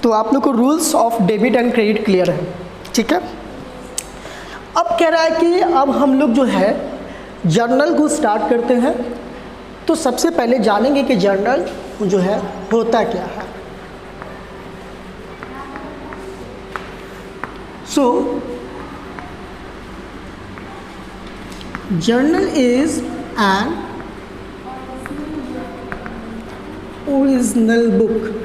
तो आप लोग को rules of debit and credit clear है, ठीक है। अब कह रहा है कि अब हम लोग जो है जर्नल को स्टार्ट करते हैं। तो सबसे पहले जानेंगे कि जर्नल जो है होता क्या है। So journal is an original book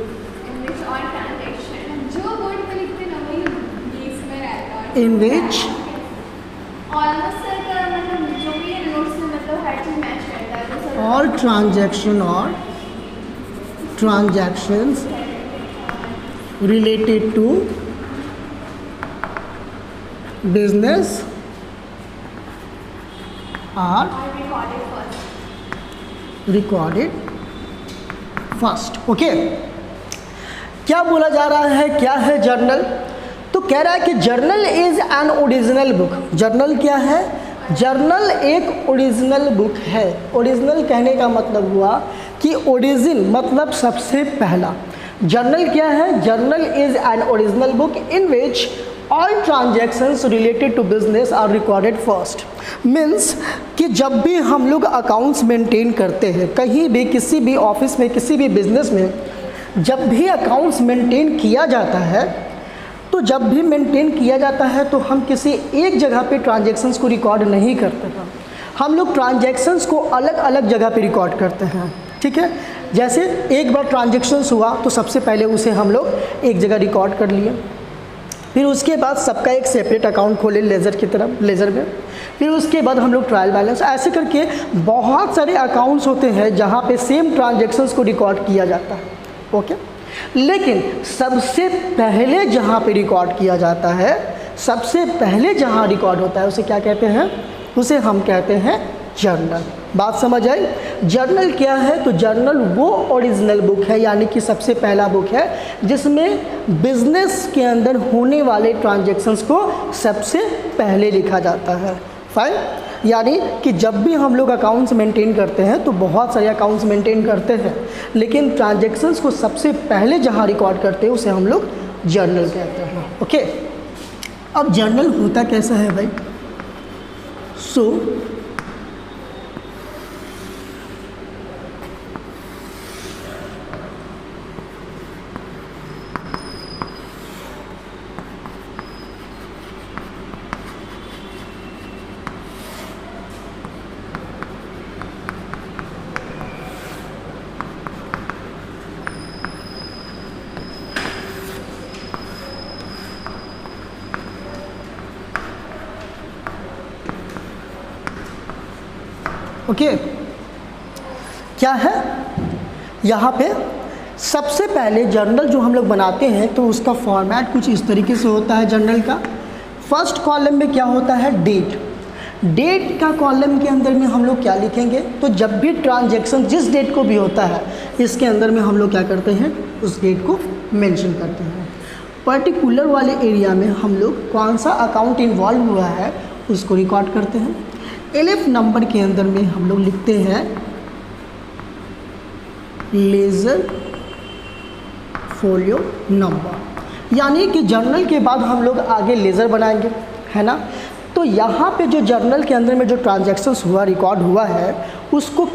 in which all transactions related to business are recorded first। Okay, क्या बोला जा रहा है, क्या है जर्नल? तो कह रहा है कि journal is an original book. Journal क्या है? जर्नल एक ओरिजिनल बुक है। ओरिजिनल कहने का मतलब हुआ कि ओरिजिन मतलब सबसे पहला। जर्नल क्या है? Journal is an original book in which all transactions related to business are recorded first. Means कि जब भी हम लोग अकाउंट्स मेंटेन करते हैं, कहीं भी, किसी भी ऑफिस में, किसी भी बिजनेस में, जब भी अकाउंट्स मेंटेन किया जाता है, तो जब भी मेंटेन किया जाता है तो हम किसी एक जगह पे ट्रांजैक्शंस को रिकॉर्ड नहीं करते हैं। हम लोग ट्रांजैक्शंस को अलग अलग जगह पे रिकॉर्ड करते हैं, ठीक है। जैसे एक बार ट्रांजैक्शंस हुआ तो सबसे पहले उसे हम लोग एक जगह रिकॉर्ड कर लिए, फिर उसके बाद सबका एक सेपरेट अकाउंट खोले लेज़र की तरफ, लेज़र में, फिर उसके बाद हम लोग ट्रायल बैलेंस, ऐसे करके बहुत सारे अकाउंट्स होते हैं जहाँ पे सेम ट्रांजैक्शंस को रिकॉर्ड किया जाता है। ओके, लेकिन सबसे पहले जहाँ पे रिकॉर्ड किया जाता है, सबसे पहले जहाँ रिकॉर्ड होता है, उसे क्या कहते हैं? उसे हम कहते हैं जर्नल। बात समझ आई? जर्नल क्या है? तो जर्नल वो ओरिजिनल बुक है, यानी कि सबसे पहला बुक है जिसमें बिजनेस के अंदर होने वाले ट्रांजैक्शंस को सबसे पहले लिखा जाता है। फाइन, यानी कि जब भी हम लोग अकाउंट्स मेंटेन करते हैं तो बहुत सारे अकाउंट्स मेंटेन करते हैं, लेकिन ट्रांजैक्शंस को सबसे पहले जहां रिकॉर्ड करते हैं उसे हम लोग जर्नल कहते हैं। ओके, अब जर्नल होता कैसा है भाई? सो ओके, क्या है यहाँ पे? सबसे पहले जर्नल जो हम लोग बनाते हैं तो उसका फॉर्मेट कुछ इस तरीके से होता है जर्नल का। फर्स्ट कॉलम में क्या होता है? डेट। डेट का कॉलम के अंदर में हम लोग क्या लिखेंगे? तो जब भी ट्रांजैक्शन जिस डेट को भी होता है, इसके अंदर में हम लोग क्या करते हैं? उस डेट को मेंशन करते हैं। पर्टिकुलर वाले एरिया में हम लोग कौन सा अकाउंट इन्वॉल्व हुआ है उसको रिकॉर्ड करते हैं। एलिफ नंबर के अंदर में हम लोग लिखते हैं लेज़र फोलियो नंबर, यानी कि जर्नल के बाद हम लोग आगे लेज़र बनाएंगे, है ना। तो यहाँ पे जो जर्नल के अंदर में जो ट्रांजैक्शंस हुआ, रिकॉर्ड हुआ है, उसको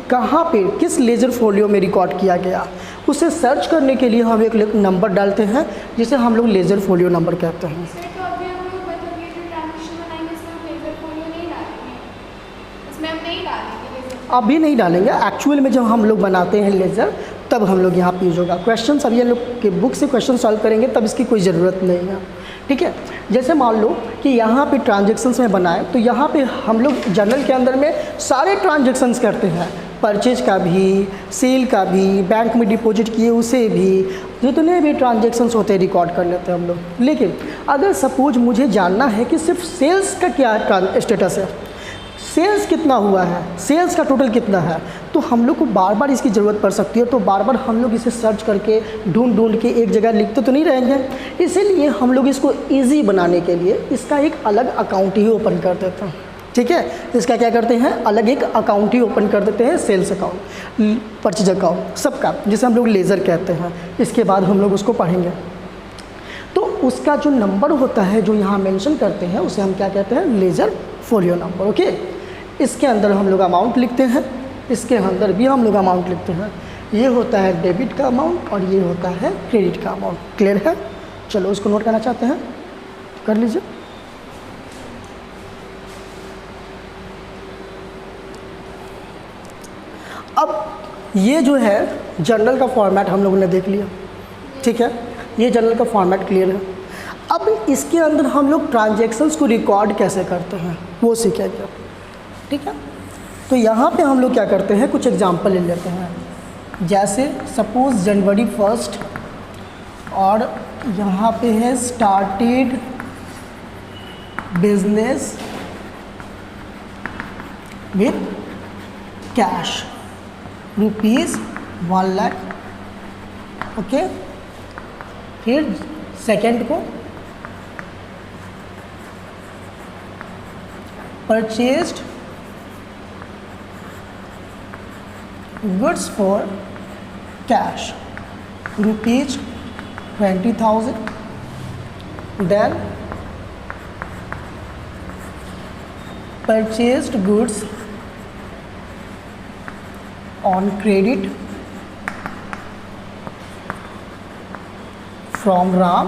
कहाँ पे, किस लेज़र फोलियो में रिकॉर्ड किया गया, उसे सर्च करने के लिए हम एक नंबर डालते हैं जिसे हम लोग लेज़र फोलियो नंबर कहते हैं। अभी नहीं डालेंगे, एक्चुअल में जब हम लोग बनाते हैं लेज़र तब हम लोग यहाँ पे यूज होगा। क्वेश्चन अब ये लोग के बुक से क्वेश्चन सॉल्व करेंगे तब इसकी कोई ज़रूरत नहीं है, ठीक है। जैसे मान लो कि यहाँ पे ट्रांजैक्शंस में बनाए, तो यहाँ पे हम लोग जर्नल के अंदर में सारे ट्रांजैक्शंस करते हैं, परचेज का भी, सेल का भी, बैंक में डिपॉजिट किए उसे भी, जितने भी ट्रांजैक्शंस होते हैं रिकॉर्ड कर लेते हैं हम लोग। लेकिन अगर सपोज मुझे जानना है कि सिर्फ सेल्स का क्या स्टेटस है, सेल्स कितना हुआ है, सेल्स का टोटल कितना है, तो हम लोग को बार बार इसकी ज़रूरत पड़ सकती है। तो बार बार हम लोग इसे सर्च करके ढूंढ के एक जगह लिखते तो नहीं रहेंगे, इसीलिए हम लोग इसको इजी बनाने के लिए इसका एक अलग अकाउंट ही ओपन कर देते हैं, ठीक है। इसका क्या करते हैं? अलग एक अकाउंट ही ओपन कर देते हैं, सेल्स अकाउंट, परचेज अकाउंट, सबका, जिसे हम लोग लेज़र कहते हैं। इसके बाद हम लोग उसको पढ़ेंगे। उसका जो नंबर होता है जो यहाँ मेंशन करते हैं उसे हम क्या कहते हैं, लेजर फोलियो नंबर। ओके, इसके अंदर हम लोग अमाउंट लिखते हैं, इसके अंदर भी हम लोग अमाउंट लिखते हैं। ये होता है डेबिट का अमाउंट और ये होता है क्रेडिट का अमाउंट। क्लियर है? चलो इसको नोट करना चाहते हैं, कर लीजिए। अब ये जो है जर्नल का फॉर्मेट हम लोगों ने देख लिया, ठीक है, ये जर्नल का फॉर्मेट क्लियर है। अब इसके अंदर हम लोग ट्रांजैक्शंस को रिकॉर्ड कैसे करते हैं वो सीखेंगे, ठीक है। तो यहाँ पे हम लोग क्या करते हैं, कुछ एग्जांपल ले लेते हैं। जैसे सपोज जनवरी 1 और यहाँ पे है started business with cash ₹1 lakh. Okay, फिर सेकेंड को purchased goods for cash ₹20,000। Then purchased goods on credit from Ram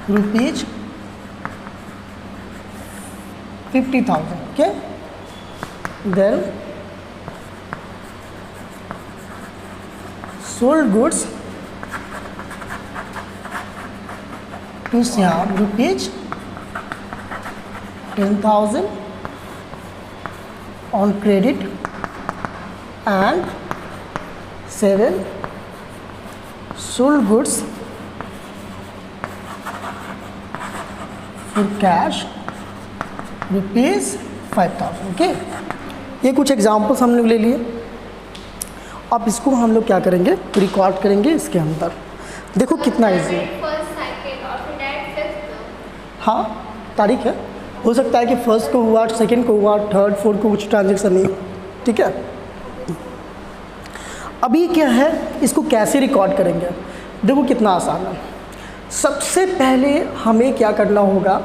₹50,000. Okay, then sold goods to Shyam ₹10,000 on credit and 7 sold goods for cash ₹5,000. Okay, ये कुछ examples हम लोग ले लिए। अब इसको हम लोग क्या करेंगे, रिकॉर्ड करेंगे इसके अंदर। देखो कितना ईजी है। हाँ, तारीख है, हो सकता है कि फर्स्ट को हुआ, सेकंड को हुआ, थर्ड फोर्थ को कुछ ट्रांजेक्शन नहीं, ठीक है। अभी क्या है, इसको कैसे रिकॉर्ड करेंगे, देखो कितना आसान है। सबसे पहले हमें क्या करना होगा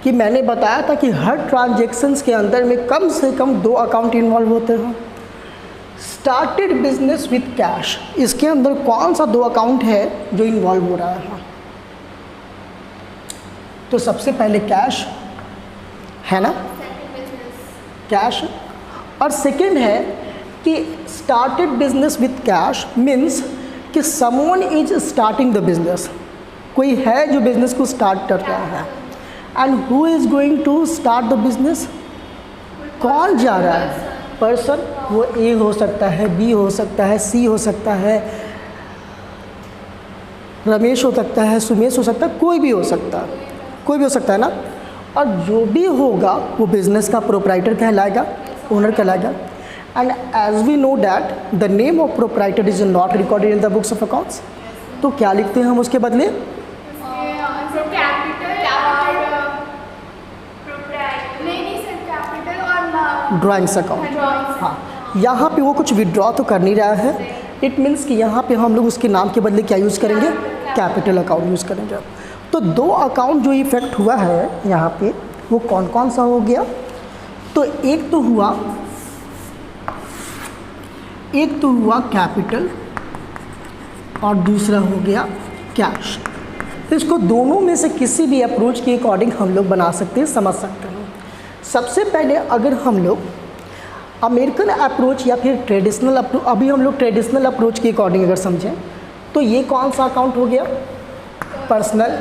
कि मैंने बताया था कि हर ट्रांजेक्शन्स के अंदर में कम से कम 2 अकाउंट इन्वॉल्व होते हैं। स्टार्टेड बिजनेस विथ कैश, इसके अंदर कौन सा 2 अकाउंट है जो इन्वॉल्व हो रहा है, तो सबसे पहले कैश है ना, कैश, और सेकंड है कि started business with cash means कि someone is starting the business, कोई है जो बिजनेस को स्टार्ट कर रहा है। And who is going to start the business, कौन जा रहा है, पर्सन, वो ए हो सकता है, बी हो सकता है, सी हो सकता है, रमेश हो सकता है, सुमेश हो सकता है, कोई भी हो सकता है, कोई भी हो सकता है ना। और जो भी होगा वो बिजनेस का प्रोप्राइटर कहलाएगा, ओनर कहलाएगा। And as we know that the name of proprietor is not recorded in the books of accounts, तो क्या लिखते हैं हम उसके बदले, ड्राइंग्स अकाउंट। हाँ, यहाँ पे वो कुछ विड्रॉ तो कर नहीं रहा है, इट मीन्स कि यहाँ पे हम लोग उसके नाम के बदले क्या यूज़ करेंगे, कैपिटल अकाउंट यूज़ करेंगे। तो 2 अकाउंट जो इफेक्ट हुआ है यहाँ पे वो कौन कौन सा हो गया, तो एक तो हुआ कैपिटल और दूसरा हो गया कैश। तो इसको दोनों में से किसी भी अप्रोच के अकॉर्डिंग हम लोग बना सकते हैं, समझ सकते हैं। सबसे पहले अगर हम लोग अमेरिकन अप्रोच या फिर ट्रेडिशनल अप्रोच, अभी हम लोग ट्रेडिशनल अप्रोच के अकॉर्डिंग अगर समझें तो ये कौन सा अकाउंट हो गया, पर्सनल,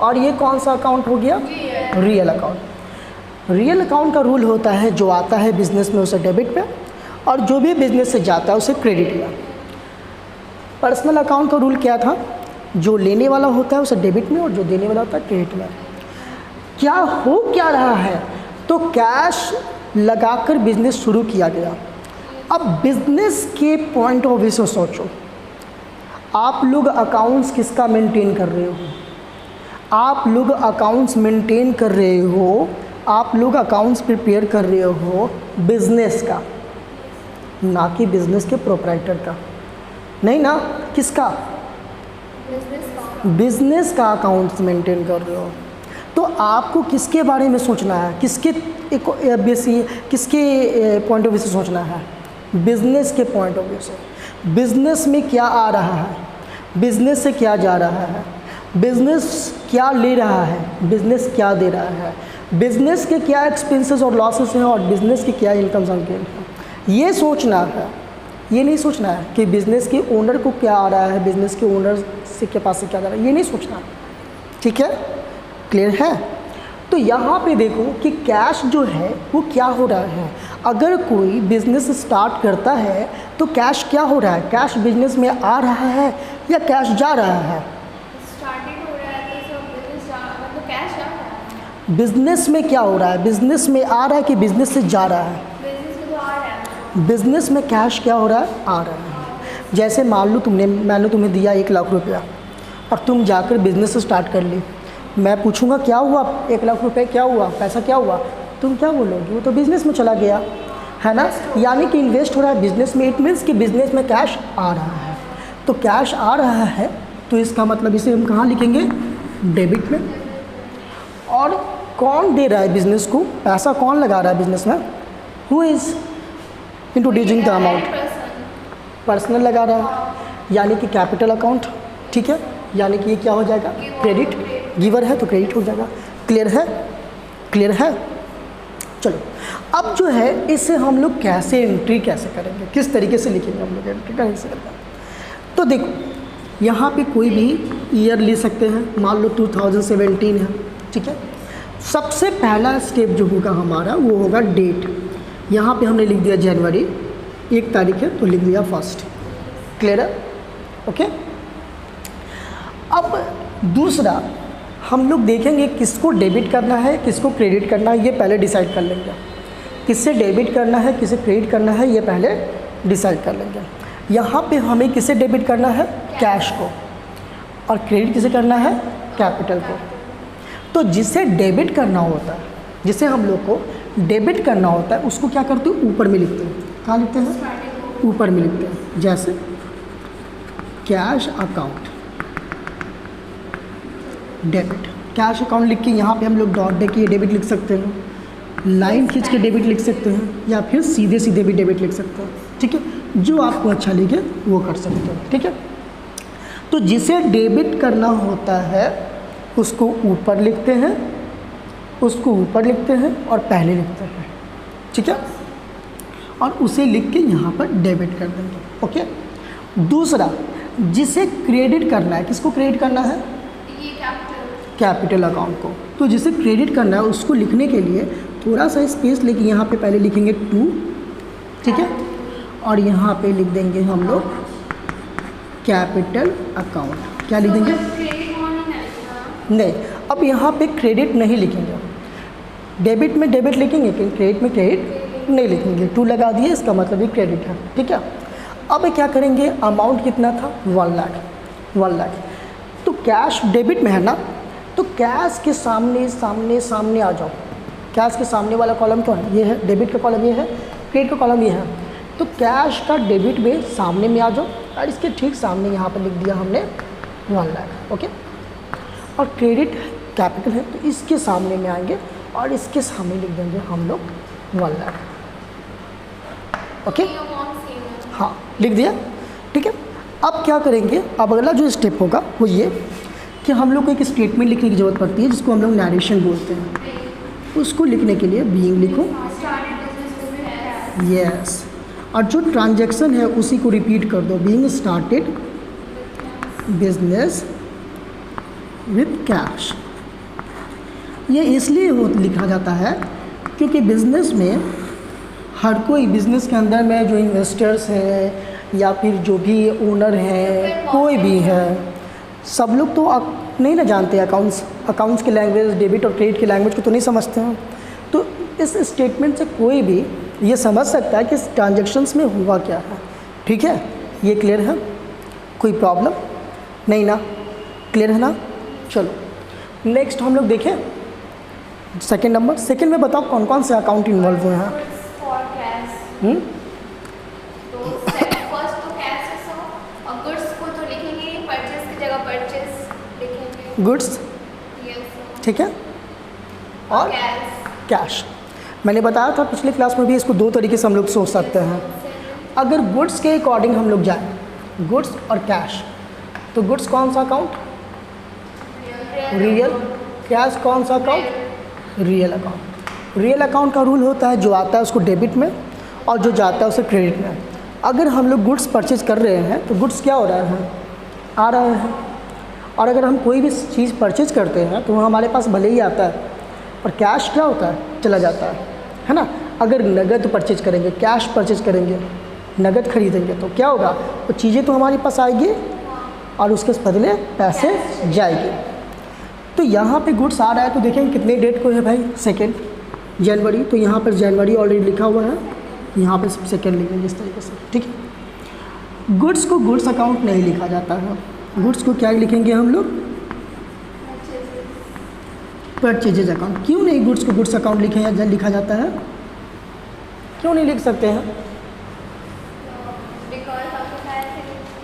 और ये कौन सा अकाउंट हो गया, रियल अकाउंट। रियल अकाउंट का रूल होता है जो आता है बिजनेस में उसे डेबिट पे, और जो भी बिजनेस से जाता है उसे क्रेडिट में। पर्सनल अकाउंट का रूल क्या था, जो लेने वाला होता है उसे डेबिट में और जो देने वाला होता है क्रेडिट में। क्या हो क्या रहा है, तो कैश लगाकर बिजनेस शुरू किया गया। अब बिजनेस के पॉइंट ऑफ व्यू से सोचो, आप लोग अकाउंट्स किसका मेंटेन कर रहे हो, आप लोग अकाउंट्स मेंटेन कर रहे हो, आप लोग अकाउंट्स प्रिपेयर कर रहे हो बिजनेस का, ना कि बिजनेस के प्रोप्राइटर का, नहीं ना, किसका, बिजनेस का अकाउंट्स मेंटेन कर रहे हो। तो आपको किसके बारे में सोचना है, किसके किसके पॉइंट ऑफ व्यू से सोचना है? बिजनेस के पॉइंट ऑफ व्यू से। बिजनेस में क्या आ रहा है, बिजनेस से क्या जा रहा है, बिजनेस क्या ले रहा है, बिजनेस क्या दे रहा है, बिजनेस के क्या एक्सपेंसेस और लॉसेस हैं, और बिजनेस की क्या इनकम्स एंड गेन है, ये सोचना है। ये नहीं सोचना है कि बिज़नेस के ओनर को क्या आ रहा है, बिज़नेस के ओनर से के पास से क्या जा रहा है, ये नहीं सोचना। ठीक है, क्लियर है? तो यहाँ पे देखो कि कैश जो है वो क्या हो रहा है। अगर कोई बिज़नेस स्टार्ट करता है तो कैश क्या हो रहा है, कैश बिजनेस में आ रहा है या कैश जा रहा है? स्टार्टिंग हो रहा है तो सब बिजनेस मतलब कैश आ रहा है। बिजनेस में क्या हो रहा है, बिजनेस में आ रहा है कि बिजनेस से जा रहा है? बिजनेस में तो आ रहा है। बिजनेस में कैश क्या हो रहा है, आ रहा है। जैसे मान लो मैंने तुम्हें दिया 1 लाख रुपया और तुम जाकर बिजनेस स्टार्ट कर ली। मैं पूछूंगा क्या हुआ, 1 लाख रुपए क्या हुआ, पैसा क्या हुआ, तुम क्या बोलोगे? वो तो बिज़नेस में चला गया, है ना। यानी कि इन्वेस्ट हो रहा है बिज़नेस में, इट मीन्स कि बिज़नेस में कैश आ रहा है। तो कैश आ रहा है तो इसका मतलब इसे हम कहाँ लिखेंगे, डेबिट में। और कौन दे रहा है बिज़नेस को, पैसा कौन लगा रहा है बिज़नेस में? Who is introducing the amount, personal लगा रहा है, यानी कि कैपिटल अकाउंट। ठीक है, यानी कि ये क्या हो जाएगा, क्रेडिट। गिवर है तो क्रेडिट हो जाएगा। क्लियर है, क्लियर है? चलो अब जो है इसे हम लोग कैसे एंट्री कैसे करेंगे, किस तरीके से लिखेंगे हम लोग एंट्री कैसे करेंगे। तो देखो यहाँ पे कोई भी ईयर ले सकते हैं, मान लो 2017 है। ठीक है, सबसे पहला स्टेप जो होगा हमारा वो होगा डेट। यहाँ पे हमने लिख दिया जनवरी, 1 तारीख है तो लिख दिया 1। क्लियर है? ओके। अब दूसरा हम लोग देखेंगे किसको डेबिट करना है, किसको क्रेडिट करना है, ये पहले डिसाइड कर लेंगे। किससे डेबिट करना है, किसे क्रेडिट करना है, ये पहले डिसाइड कर लेंगे। यहाँ पे हमें किसे डेबिट करना है, कैश को, और क्रेडिट किसे करना है, कैपिटल को। तो जिसे डेबिट करना होता है, जिसे हम लोग को डेबिट करना होता है, उसको क्या करते हैं, ऊपर में लिखते हैं। कहाँ लिखते हैं, ऊपर में लिखते हैं। जैसे cash account debit, cash account लिख के यहाँ पे हम लोग डॉट दे के डेबिट लिख सकते हैं, लाइन खींच के डेबिट लिख सकते हैं, या फिर सीधे सीधे भी डेबिट लिख सकते हैं। ठीक है, जो आपको अच्छा लगे वो कर सकते हैं। ठीक है, तो जिसे डेबिट करना होता है उसको ऊपर लिखते हैं, उसको ऊपर लिखते हैं और पहले लिखते हैं। ठीक है, और उसे लिख के यहाँ पर डेबिट कर देंगे। ओके। दूसरा, जिसे क्रेडिट करना है, किसको क्रेडिट करना है, ये कैपिटल अकाउंट को। तो जिसे क्रेडिट करना है उसको लिखने के लिए थोड़ा सा स्पेस लेके यहाँ पे पहले लिखेंगे 2। ठीक है, और यहाँ पे लिख देंगे हम लोग कैपिटल अकाउंट। क्या लिख देंगे, नहीं, अब यहाँ पे क्रेडिट नहीं लिखेंगे, डेबिट में डेबिट लिखेंगे, क्रेडिट में क्रेडिट नहीं लिखेंगे। 2 लगा दिए, इसका मतलब ये क्रेडिट है। ठीक है, अब क्या करेंगे, अमाउंट कितना था, 1 लाख। 1 लाख तो कैश डेबिट में है ना, तो कैश के सामने सामने सामने आ जाओ। कैश के सामने वाला कॉलम क्या है, ये है, डेबिट का कॉलम ये है, क्रेडिट का कॉलम ये है। तो कैश का डेबिट में सामने में आ जाओ, और इसके ठीक सामने यहाँ पर लिख दिया हमने 1 लाख। ओके, और क्रेडिट कैपिटल है तो इसके सामने में आएंगे और इसके सामने लिख देंगे हम लोग 1 लाख। ओके, हाँ लिख दिया। ठीक है, अब क्या करेंगे, अब अगला जो स्टेप होगा वो ये कि हम लोग को एक स्टेटमेंट लिखने की ज़रूरत पड़ती है जिसको हम लोग नरेशन बोलते हैं। उसको लिखने के लिए बीइंग लिखो, यस, और जो ट्रांजैक्शन है उसी को रिपीट कर दो, being started business with cash. ये इसलिए लिखा जाता है क्योंकि बिज़नेस में हर कोई, बिज़नेस के अंदर में जो इन्वेस्टर्स हैं या फिर जो भी ओनर हैं, कोई भी है, सब लोग तो नहीं ना जानते अकाउंट्स की लैंग्वेज, डेबिट और क्रेडिट की लैंग्वेज को तो नहीं समझते हैं। तो इस स्टेटमेंट से कोई भी ये समझ सकता है कि इस ट्रांजैक्शंस में हुआ क्या है। ठीक है, ये क्लियर है, कोई प्रॉब्लम नहीं ना, क्लियर है ना। चलो नेक्स्ट हम लोग देखें सेकेंड नंबर। सेकेंड में बताओ कौन कौन से अकाउंट इन्वॉल्व हुए हैं। तो फर्स्ट तो कैश है, और गुड्स को तो लिखेंगे परचेज की जगह परचेस लिखेंगे। Goods, yes. ठीक है, और कैश। कैश। मैंने बताया था पिछले क्लास में भी, इसको दो तरीके से हम लोग सोच सकते हैं। अगर गुड्स के अकॉर्डिंग हम लोग जाएं, गुड्स और कैश, तो गुड्स कौन सा अकाउंट? रियल। कैश कौन सा account? Real account. Real account का रूल होता है जो आता है उसको डेबिट में और जो जाता है उसे क्रेडिट में। अगर हम लोग गुड्स परचेज कर रहे हैं तो गुड्स क्या हो रहा है? आ रहा है। और अगर हम कोई भी चीज़ परचेज करते हैं तो वो हमारे पास भले ही आता है, और कैश क्या होता है? चला जाता है ना। अगर नगद परचेज करेंगे, कैश परचेज करेंगे, नगद खरीदेंगे तो क्या होगा? वो चीज़ें तो हमारे पास आएगी और उसके बदले पैसे जाएंगे। तो यहाँ पे गुड्स आ रहा है तो देखेंगे कितने डेट को है भाई? 2 जनवरी। तो यहाँ पर जनवरी ऑलरेडी लिखा हुआ है, यहाँ पे 2 लिखेंगे इस तरीके से, ठीक है। गुड्स को गुड्स अकाउंट नहीं लिखा जाता है, गुड्स को क्या लिखेंगे हम लोग? Purchases account. क्यों नहीं गुड्स को गुड्स अकाउंट लिखा जाता है? क्यों नहीं लिख सकते हैं?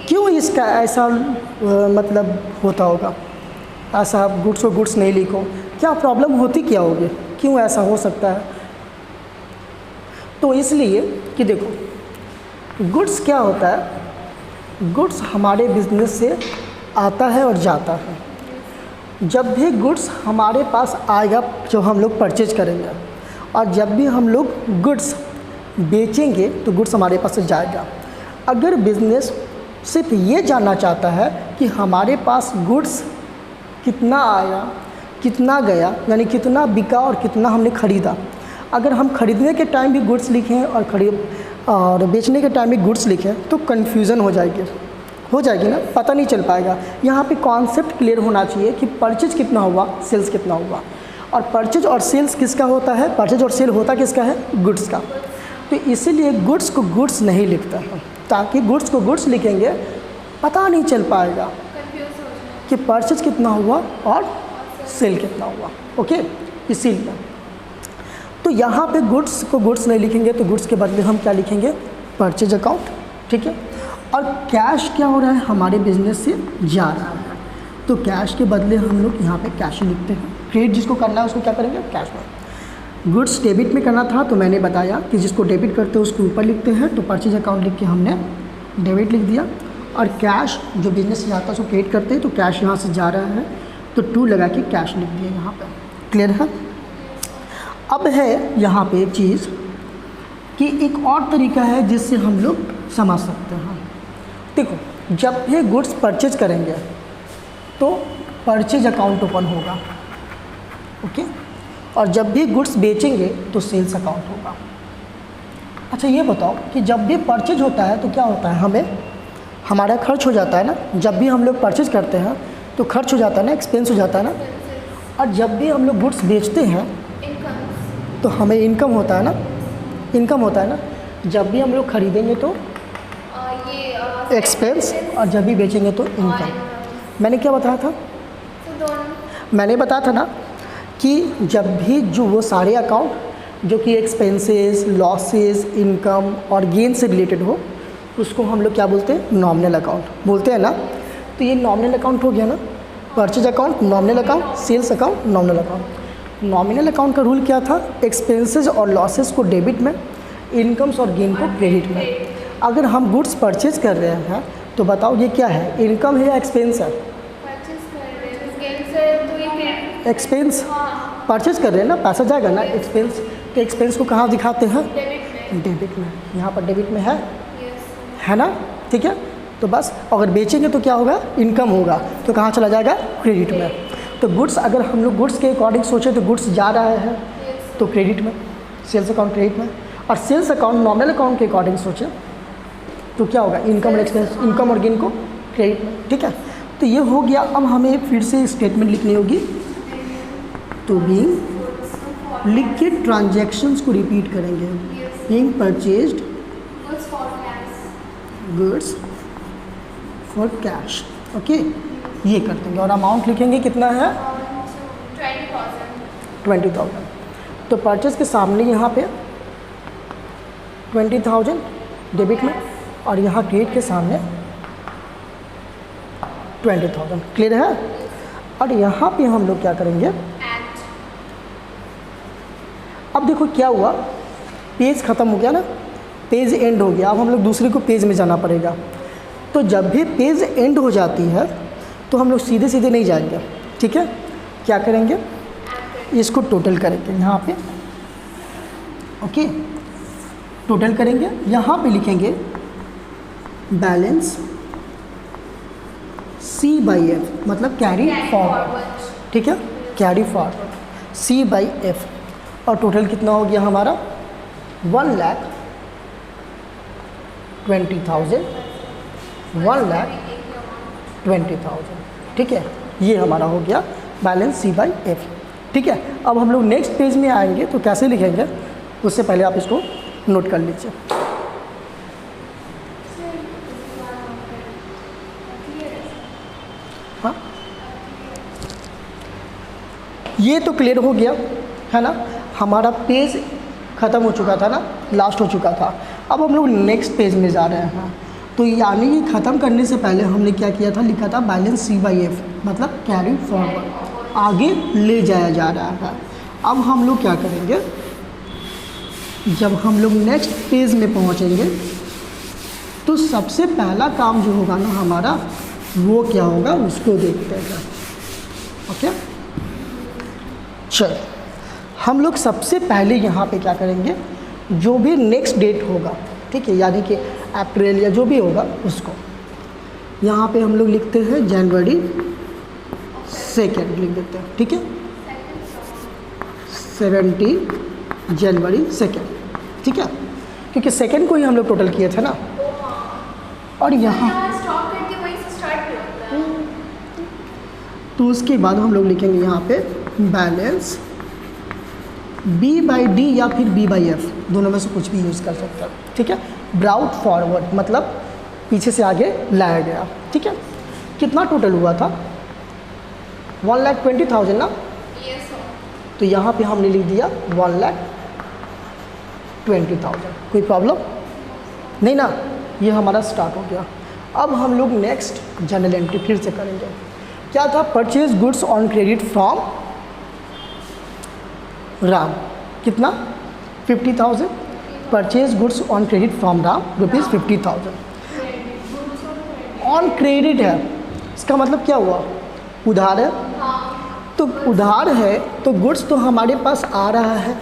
क्यों इसका ऐसा मतलब होता होगा? ऐसा आप गुड्स को गुड्स नहीं लिखो, क्या प्रॉब्लम होती क्या होगी? क्यों ऐसा हो सकता है? तो इसलिए कि देखो, गुड्स क्या होता है? गुड्स हमारे बिजनेस से आता है और जाता है। जब भी गुड्स हमारे पास आएगा जो हम लोग परचेज करेंगे, और जब भी हम लोग गुड्स बेचेंगे तो गुड्स हमारे पास से जाएगा। अगर बिज़नेस सिर्फ ये जानना चाहता है कि हमारे पास गुड्स कितना आया, कितना गया, यानी कितना बिका और कितना हमने ख़रीदा, अगर हम ख़रीदने के टाइम भी गुड्स लिखें और बेचने के टाइम भी गुड्स लिखें तो कन्फ्यूज़न हो जाएगी ना, पता नहीं चल पाएगा। यहाँ पे कॉन्सेप्ट क्लियर होना चाहिए कि परचेज कितना हुआ, सेल्स कितना हुआ। और परचेज और सेल्स किसका होता है? परचेज और सेल होता किसका है? गुड्स का। तो इसीलिए गुड्स को गुड्स नहीं लिखता है, ताकि गुड्स को गुड्स लिखेंगे पता नहीं चल पाएगा कि परचेज कितना हुआ और सेल कितना हुआ। ओके, इसीलिए तो यहाँ पे गुड्स को गुड्स नहीं लिखेंगे तो गुड्स के बदले हम क्या लिखेंगे? परचेज अकाउंट, ठीक है। और कैश क्या हो रहा है? हमारे बिजनेस से जा रहा है, तो कैश के बदले हम लोग यहाँ पे कैश लिखते हैं। क्रेडिट जिसको करना है उसको क्या करेंगे? कैश में। गुड्स डेबिट में करना था तो मैंने बताया कि जिसको डेबिट करते हैं उसको ऊपर लिखते हैं, तो परचेज अकाउंट लिख के हमने डेबिट लिख दिया। और कैश जो बिजनेस से जाता है उसको क्रेडिट करते हैं, तो कैश यहाँ से जा रहा है तो 2 लगा के कैश लिख दिया यहाँ पे। क्लियर है? अब है यहाँ पे एक चीज़ कि एक और तरीका है जिससे हम लोग समझ सकते हैं। देखो, जब भी गुड्स परचेज करेंगे तो परचेज अकाउंट ओपन होगा, ओके, और जब भी गुड्स बेचेंगे तो सेल्स अकाउंट होगा। अच्छा ये बताओ कि जब भी परचेज होता है तो क्या होता है? हमारा खर्च हो जाता है ना। जब भी हम लोग परचेज करते हैं तो खर्च हो जाता है ना, एक्सपेंस हो जाता है ना। और जब भी हम लोग गुड्स बेचते हैं तो हमें इनकम होता है ना, इनकम होता है ना। जब भी हम लोग खरीदेंगे तो एक्सपेंस, और जब भी बेचेंगे तो इनकम। मैंने क्या बताया था? मैंने बताया था ना कि जब भी जो वो सारे अकाउंट जो कि एक्सपेंसेस, लॉसेस, इनकम और गेन से रिलेटेड हो उसको हम लोग क्या बोलते हैं? नॉमिनल अकाउंट बोलते हैं ना। तो ये नॉमिनल अकाउंट हो गया ना। Purchase account nominal account, sales account nominal account. Nominal account का रूल क्या था? एक्सपेंसेस और लॉसेस को डेबिट में, इनकम्स और गेन को क्रेडिट में। अगर हम गुड्स परचेज कर रहे हैं तो बताओ ये क्या है? इनकम है या एक्सपेंस है? एक्सपेंस। परचेज कर रहे हैं ना, पैसा जाएगा ना, एक्सपेंस। तो एक्सपेंस को कहाँ दिखाते हैं? डेबिट में। यहाँ पर डेबिट में है ना, ठीक है। तो बस अगर बेचेंगे तो क्या होगा? इनकम होगा, तो कहाँ चला जाएगा? क्रेडिट में। तो गुड्स, अगर हम लोग गुड्स के अकॉर्डिंग सोचें तो गुड्स जा रहा है तो क्रेडिट में, सेल्स अकाउंट क्रेडिट में। और सेल्स अकाउंट नॉमिनल अकाउंट के अकॉर्डिंग सोचें तो क्या होगा? इनकम और एक्सपेंस, इनकम और गेन को क्रेडिट में, ठीक है। तो ये हो गया। अब हमें फिर से स्टेटमेंट लिखनी होगी। तो बीइंग लिख के ट्रांजैक्शंस को रिपीट करेंगे। Being purchased goods for cash, okay, ये कर देंगे। और अमाउंट लिखेंगे कितना है? 20,000। तो परचेज के सामने यहाँ पे 20,000 डेबिट में, और यहाँ क्रेडिट के सामने 20,000। क्लियर है? और यहाँ पे हम लोग क्या करेंगे, एंड अब देखो क्या हुआ, पेज ख़त्म हो गया ना, पेज एंड हो गया। अब हम लोग दूसरे को पेज में जाना पड़ेगा। तो जब भी पेज एंड हो जाती है तो हम लोग सीधे सीधे नहीं जाएंगे, ठीक है? क्या करेंगे, इसको टोटल करेंगे यहाँ पे, ओके? टोटल करेंगे, यहाँ पे लिखेंगे बैलेंस C/F, मतलब कैरी फॉरवर्ड, ठीक है? Carry forward C/F। और टोटल कितना हो गया हमारा, 1,20,000, 1,20,000, ठीक है? ये हमारा हो गया बैलेंस C/F, ठीक है? अब हम लोग नेक्स्ट पेज में आएंगे तो कैसे लिखेंगे, उससे पहले आप इसको नोट कर लीजिए। हाँ, ये तो क्लियर हो गया है ना, हमारा पेज ख़त्म हो चुका था ना, लास्ट हो चुका था। अब हम लोग नेक्स्ट पेज में जा रहे हैं। तो यानी कि ख़त्म करने से पहले हमने क्या किया था, लिखा था बैलेंस C/F, मतलब कैरी फॉरवर्ड, आगे ले जाया जा रहा है। अब हम लोग क्या करेंगे, जब हम लोग नेक्स्ट पेज में पहुंचेंगे तो सबसे पहला काम जो होगा ना हमारा, वो क्या होगा उसको देखते हैं, ओके? चलो, हम लोग सबसे पहले यहाँ पे क्या करेंगे, जो भी नेक्स्ट डेट होगा, ठीक है, यानी कि अप्रैल या जो भी होगा उसको यहाँ पे हम लोग लिखते हैं जनवरी 2 लिख देते हैं, ठीक है? 17 जनवरी 2, ठीक है? क्योंकि 2 को ही हम लोग टोटल किए थे ना। और यहाँ स्टॉप करके वहीं से स्टार्ट करता है। तो उसके बाद हम लोग लिखेंगे यहाँ पे बैलेंस B/D या फिर B/F, दोनों में से कुछ भी यूज़ कर सकते हैं, ठीक है? ब्राउट फॉरवर्ड मतलब पीछे से आगे लाया गया, ठीक है? कितना टोटल हुआ था, 1,20,000 ना। Yes sir. तो यहाँ पे हमने लिख दिया 1,20,000। कोई प्रॉब्लम नहीं ना, ये हमारा स्टार्ट हो गया। अब हम लोग नेक्स्ट जनरल एंट्री फिर से करेंगे। क्या था, purchase goods on credit from Ram, कितना, 50,000। Purchase goods on credit from Ram ₹50,000। On credit है, इसका मतलब क्या हुआ, उधार है। तो उधार है तो गुड्स तो हमारे पास आ रहा है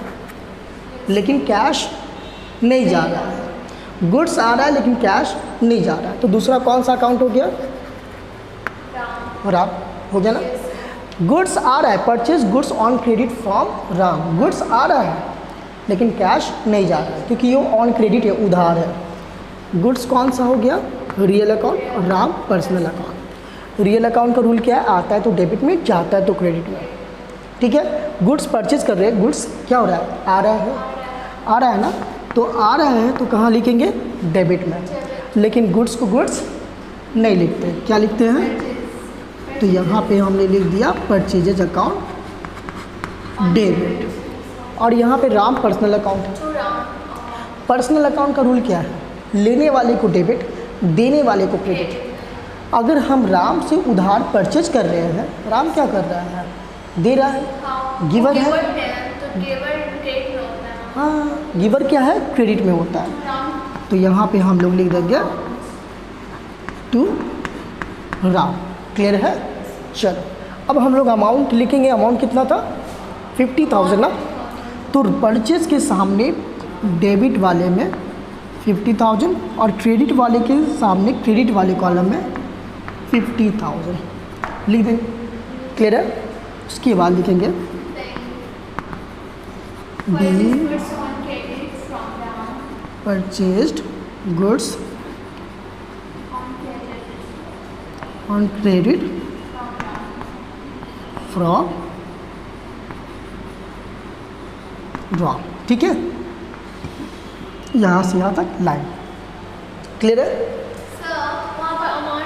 लेकिन कैश नहीं जा रहा है, गुड्स आ रहा है लेकिन कैश नहीं जा रहा है। तो दूसरा कौन सा अकाउंट हो गया, राम हो गया ना। गुड्स आ रहा है, purchase goods on credit from Ram, goods आ रहा है लेकिन कैश नहीं जा रहा है क्योंकि ये ऑन क्रेडिट है, उधार है। गुड्स कौन सा हो गया, रियल अकाउंट, और Ram personal account. Real account का रूल क्या है, आता है तो डेबिट में, जाता है तो क्रेडिट में, ठीक है? गुड्स परचेज कर रहे हैं, गुड्स क्या हो रहा है, आ रहा है, आ रहा है ना। तो आ रहा है तो कहाँ लिखेंगे, डेबिट में। लेकिन गुड्स को गुड्स नहीं लिखते, क्या लिखते हैं, तो यहाँ पे हमने लिख दिया परचेजेज अकाउंट डेबिट। और यहाँ पे राम पर्सनल अकाउंट है। पर्सनल अकाउंट का रूल क्या है, लेने वाले को डेबिट, देने वाले को क्रेडिट। अगर हम राम से उधार परचेज कर रहे हैं, राम क्या कर रहा है, दे रहा है, गिवर है। तो गिवर क्रेडिट में होता है। हाँ, गिवर क्या है, क्रेडिट में होता है। तो यहाँ पे हम लोग लिख देंगे टू राम। क्लियर है? चलो, अब हम लोग अमाउंट लिखेंगे। अमाउंट कितना था, 50,000 ना। तो परचेज के सामने डेबिट वाले में 50,000 और क्रेडिट वाले के सामने क्रेडिट वाले कॉलम में 50,000 लिख देंगे। क्लियर है? उसके बाद लिखेंगे purchased goods on credit from Ram. ठीक है, यहाँ से यहाँ तक लाइन। क्लियर है? सर वहाँ पर अमाउंट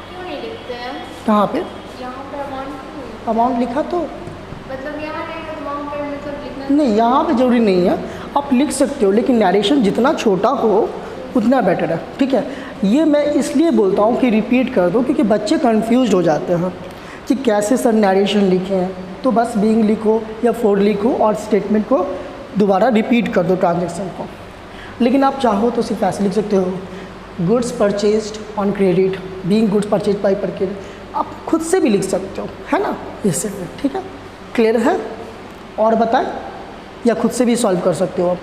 क्यों नहीं लिखते हैं? कहाँ पे यहाँ पर अमाउंट क्यों, अमाउंट लिखा तो मतलब यहाँ नहीं तो वहाँ पर मतलब लिखना नहीं, यहाँ पे ज़रूरी नहीं है, आप लिख सकते हो, लेकिन नरेशन जितना छोटा हो उतना बेटर है। ठीक है, ये मैं इसलिए बोलता हूँ कि रिपीट कर दो, क्योंकि बच्चे कंफ्यूज हो जाते हैं कि कैसे सर नरेशन लिखे हैं। तो बस बीइंग लिखो या फॉर लिखो और स्टेटमेंट को दोबारा रिपीट कर दो ट्रांजेक्शन को। लेकिन आप चाहो तो सिर्फ ऐसे लिख सकते हो, goods purchased on credit, being goods purchase by पर क्रेडिट। आप खुद से भी लिख सकते हो, है ना, इससे। ठीक है, क्लियर है? और बताएं, या खुद से भी सॉल्व कर सकते हो आप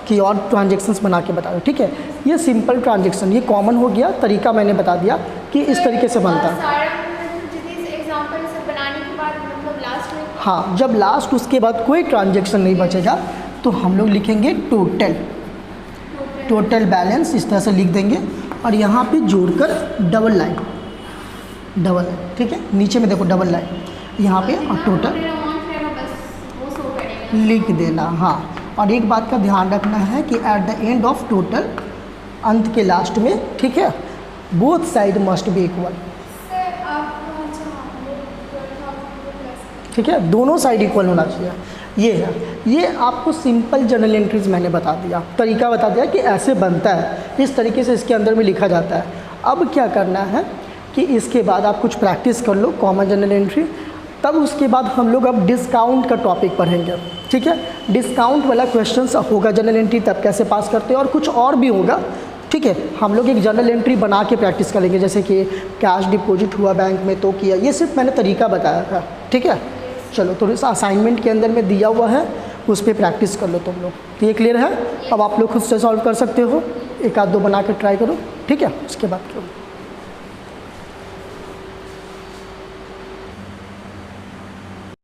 कि और ट्रांजेक्शन्स बना के बता दो। ठीक है, ये सिंपल ट्रांजेक्शन, ये कॉमन हो गया, तरीका मैंने बता दिया कि इस तरीके से बनता है। हाँ, जब लास्ट उसके बाद कोई ट्रांजेक्शन नहीं बचेगा तो हम लोग लिखेंगे टोटल बैलेंस, इस तरह से लिख देंगे और यहाँ पे जोड़कर डबल लाइन। ठीक है, नीचे में देखो डबल लाइन, यहाँ पे और टोटल लिख देना। हाँ, और एक बात का ध्यान रखना है कि at the end of total, अंत के लास्ट में, ठीक है, both side must be equal. ठीक है, दोनों साइड इक्वल होना चाहिए। ये है, ये आपको सिंपल जर्नल एंट्रीज मैंने बता दिया, तरीका बता दिया कि ऐसे बनता है, इस तरीके से इसके अंदर में लिखा जाता है। अब क्या करना है कि इसके बाद आप कुछ प्रैक्टिस कर लो कॉमन जर्नल एंट्री, तब उसके बाद हम लोग अब डिस्काउंट का टॉपिक पढ़ेंगे। ठीक है, डिस्काउंट वाला क्वेश्चन होगा जर्नल एंट्री, तब कैसे पास करते हैं, और कुछ और भी होगा। ठीक है, हम लोग एक जर्नल एंट्री बना के प्रैक्टिस करेंगे, जैसे कि कैश डिपॉजिट हुआ बैंक में तो किया, ये सिर्फ मैंने तरीका बताया था। ठीक है, चलो, तो इस असाइनमेंट के अंदर में दिया हुआ है, उस पर प्रैक्टिस कर लो तुम लोग। तो ये क्लियर है? अब आप लोग खुद से सॉल्व कर सकते हो, एक आध दो बना कर ट्राई करो। ठीक है, उसके बाद करो।